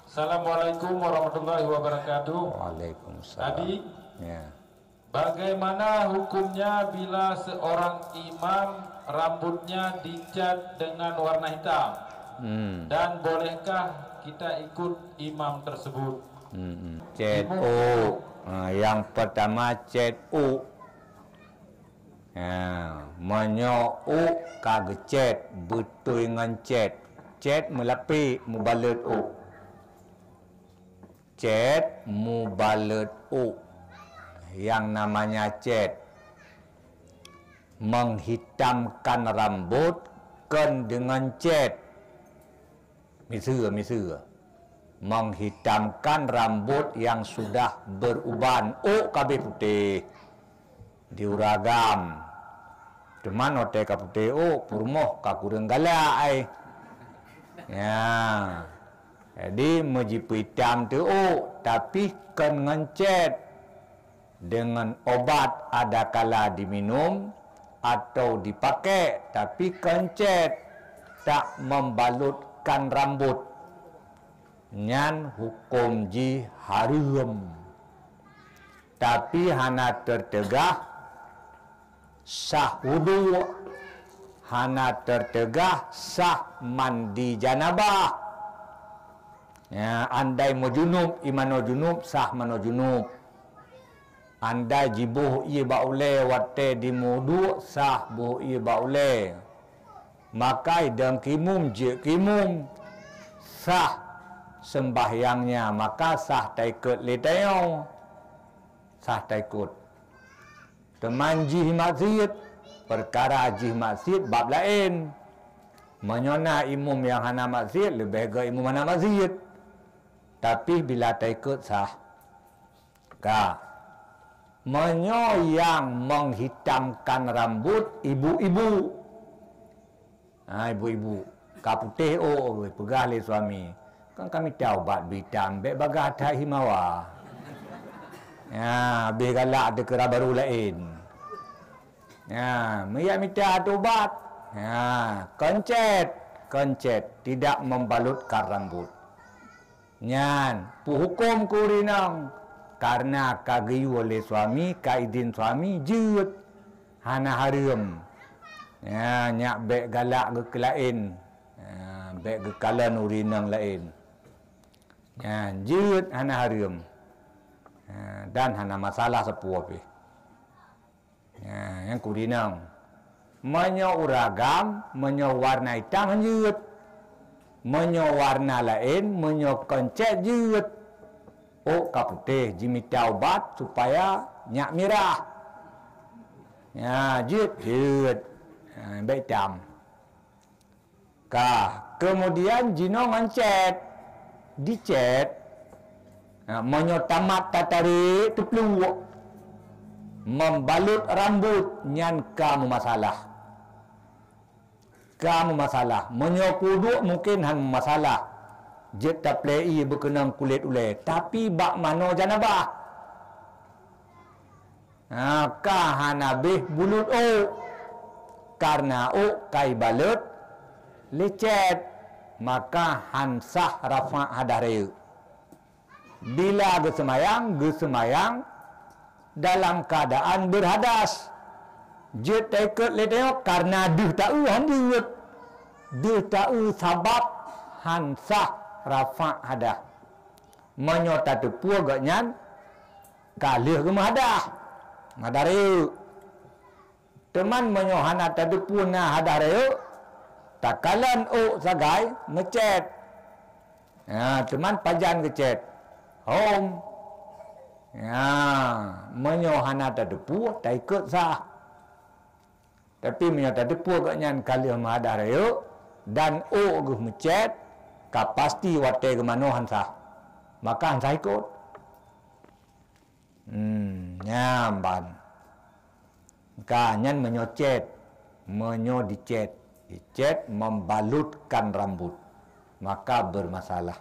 Assalamualaikum warahmatullahi wabarakatuh. Waalaikumsalam. Tadi, ya. bagaimana hukumnya bila seorang imam rambutnya dicat dengan warna hitam? Dan bolehkah kita ikut imam tersebut? Cat O. Yang pertama cat O. Menyo O kagak cat betul dengan cat. Cat melapik mubalat O. Cat mubalat O. Yang namanya cat menghitamkan rambut kan dengan cat misal menghitamkan rambut yang sudah beruban O kabeh putih diuragam teman ote ka putih O purmoh ka kurang galak ai ya jadi mejipu hitam tu O tapi kan ngencet dengan obat ada kala diminum atau dipakai tapi kencet tak membalutkan rambut nyan hukum ji haram tapi hana tertegah sah wudu hana tertegah sah mandi janabah ya andai mau junub imano junub sah mano junub anda jibuh ia baule wate di mudu sah buh ia baule makai dan kimum je kimum sah sembahyangnya maka sah taikut letayong sah taikut teman jih maksiat perkara jih maksiat bab lain menyona imum yang hana maksiat lebih ke imum hana maksiat tapi bila taikut sah ka menyo yang menghitamkan rambut ibu-ibu ibu-ibu kaputih pegah le suami kan kami tahu bat bitam be bagah dah himawa ya be galak de kera baru lain ya meya minta obat ya kencet tidak membalutkan rambut nyan hukum kurinang karena kagayu oleh suami kaidin suami jut hana haram ya nyak bek galak ke kelain ya, bek ke kalan urinang lain ya jut hana haram ya, dan hana masalah sepuh pe ya yang kurinang menyo uragam menyo warna hitam jut menyo warna lain menyo kencet jut O kaputih jimita obat supaya nyak merah ya jut baik tam kemudian jino ngancet dicet menyo tamat tatari teplu membalut rambut nyan kamu masalah menyo kudu mungkin hang masalah jet taplei berkenang kulit ulai tapi bak mano janabah kahanabih bulut O karena O kai balut lecet maka hansah rafa hadare bila gesemayang dalam keadaan berhadas jet taikut leteo karena duh ta'u handiut duh ta'u sabab hansah rafa hadah menyota tepu agaknya kalih ke mahadah ngadare teman menyohana tepu na hadare takalan O sagai ngecet ya teman pajan ngecet home ya menyohana tepu taikut sah tapi menyota tepu agaknya kalih mahadare dan O guh ngecet pasti wate gemano hansa maka hansa ikut nyamban kanyan menyocet dicet membalutkan rambut maka bermasalah